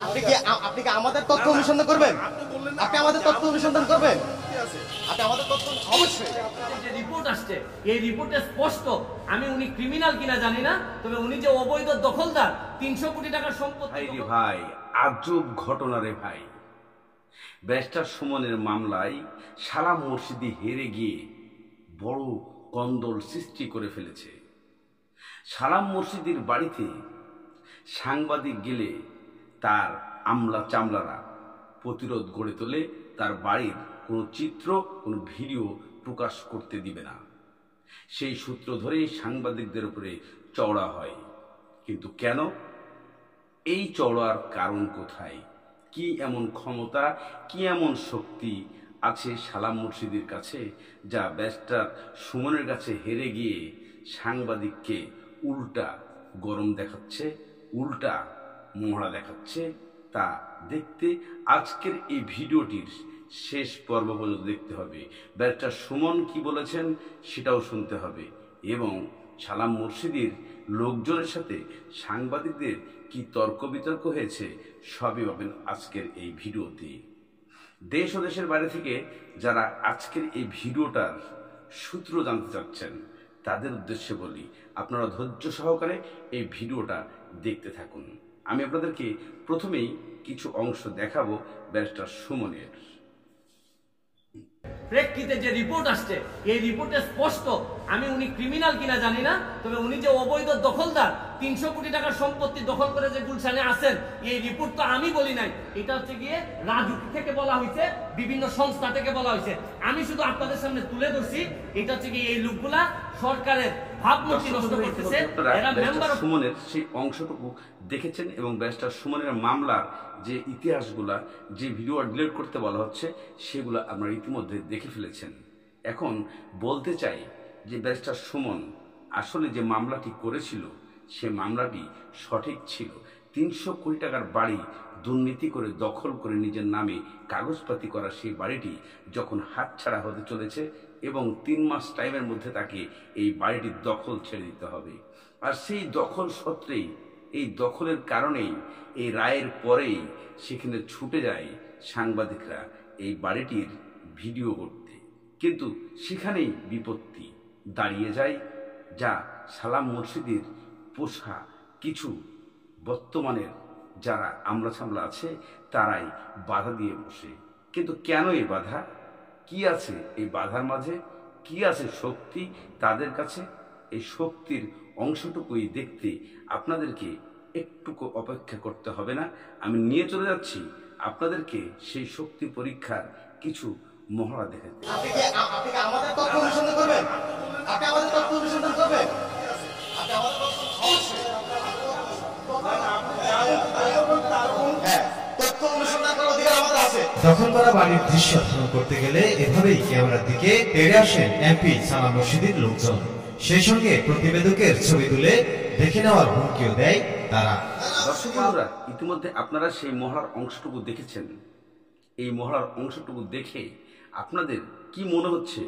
আপনি কি আমাদের তথ্য অনুসন্ধান করবেন? আপনি আমাদের তথ্য অনুসন্ধান করবেন? আপনি আমাদের তথ্য অবশ্যই। যে রিপোর্ট আসছে এই রিপোর্টে স্পষ্ট আমি উনি ক্রিমিনাল কিনা জানি না, তবে উনি যে অবৈধ দখলদার 300 কোটি টাকার সম্পত্তি। ভাই আজব ঘটনা রে ভাই। ব্যারিস্টার সুমনের মামলায় সালাম মুর্শিদি হেরে গিয়ে বড় কন্দল সৃষ্টি করে ফেলেছে। সালাম মুর্শিদির বাড়িতে সাংবাদিক গেলে তার আমলা চামলারা প্রতিরোধ গড়ে তোলে, তার বাড়ির কোনো চিত্র কোনো ভিডিও প্রকাশ করতে দিবে না। সেই সূত্র ধরেই সাংবাদিকদের উপরে চওড়া হয়। কিন্তু কেন? এই চওড়ার কারণ কোথায়? কি এমন ক্ষমতা, কি এমন শক্তি আছে সালাম মুর্শিদির কাছে যা ব্যারিস্টার সুমনের কাছে হেরে গিয়ে সাংবাদিককে উল্টা গরম দেখাচ্ছে, উল্টা মহড়া দেখাচ্ছে? তা দেখতে আজকের এই ভিডিওটির শেষ পর্ব পর্যন্ত দেখতে হবে। ব্যারিস্টার সুমন কি বলেছেন সেটাও শুনতে হবে, এবং সালাম মুর্শিদির লোকজনের সাথে সাংবাদিকদের কি তর্ক বিতর্ক হয়েছে সবই পাবেন আজকের এই ভিডিওতে। দেশ ও দেশের বাইরে থেকে যারা আজকের এই ভিডিওটার সূত্র জানতে চাচ্ছেন তাদের উদ্দেশ্যে বলি, আপনারা ধৈর্য সহকারে এই ভিডিওটা দেখতে থাকুন। আমি আপনাদেরকে প্রথমেই কিছু অংশ দেখাবো ব্যারিস্টার সুমনের। প্রেক্ষিতে যে রিপোর্ট আসছে এই রিপোর্টে স্পষ্ট আমি উনি ক্রিমিনাল কিনা জানি না, তবে উনি যে অবৈধ দখলদার 300 কোটি টাকার সম্পত্তি দখল করে যে গুলশানে আছেন, এই রিপোর্ট তো আমি বলি নাই, এটা হচ্ছে গিয়ে রাজু থেকে বলা হয়েছে, বিভিন্ন সংস্থা থেকে বলা হয়েছে। আমি শুধু আপনাদের সামনে তুলে ধরছি, এটা হচ্ছে গিয়ে এই লোকগুলা সরকারের ভাবমূর্তি নষ্ট করতেছে। এরা মেম্বার সুমনের সেই অংশটুকু দেখেছেন, এবং ব্যারিস্টার সুমনের মামলার যে ইতিহাসগুলা, যে ভিডিও ডিলিট করতে বলা হচ্ছে সেগুলো আপনারা ইতিমধ্যে দেখে ফেলেছেন। এখন বলতে চাই যে ব্যারিস্টার সুমন আসলে যে মামলাটি করেছিল সে মামলাটি সঠিক ছিল। 300 কোটি টাকার বাড়ি দুর্নীতি করে দখল করে নিজের নামে কাগজপাতি করা সেই বাড়িটি যখন হাতছাড়া হতে চলেছে, এবং 3 মাস টাইমের মধ্যে তাকে এই বাড়িটির দখল ছেড়ে দিতে হবে। আর সেই দখল সত্ত্বেই, এই দখলের কারণেই, এই রায়ের পরেই সেখানে ছুটে যায় সাংবাদিকরা এই বাড়িটির ভিডিও করতে। কিন্তু সেখানেই বিপত্তি দাঁড়িয়ে যায়, যা সালাম মুর্শিদির পোষা কিছু বর্তমানের যারা আমলা ছামলা আছে তারাই বাধা দিয়ে বসে। কিন্তু কেন এই বাধা? কি আছে এই বাধার মাঝে? কি আছে শক্তি তাদের কাছে? এই শক্তির অংশটুকুই দেখতে আপনাদেরকে একটুকু অপেক্ষা করতে হবে না। আমি নিয়ে চলে যাচ্ছি আপনাদেরকে সেই শক্তি পরীক্ষার কিছু মহড়া দেখাতে। আপনি কি আমাদের তথ্য অনুসন্ধান করবেন? আপনি আমাদের তথ্য অনুসন্ধান করবেন? আপনি আমাদের তথ্য অবশ্যই। হ্যাঁ, তথ্য অনুসন্ধান করার অধিকার আমাদের আছে। দখল করা বাড়ির দৃশ্য ধারণ করতে গেলে এভাবেই ক্যামেরার দিকে তেড়ে আসেন এমপি সালাম মুর্শিদির লোকজন। সেই সঙ্গে প্রতিবেদকের ছবি তুলে দেখে নেওয়ার হুমকিও দেয় তারা। দর্শক বন্ধুরা, ইতিমধ্যে আপনারা সেই মহড়ার অংশটুকু দেখেছেন। এই মহড়ার অংশটুকু দেখে আপনাদের কি মনে হচ্ছে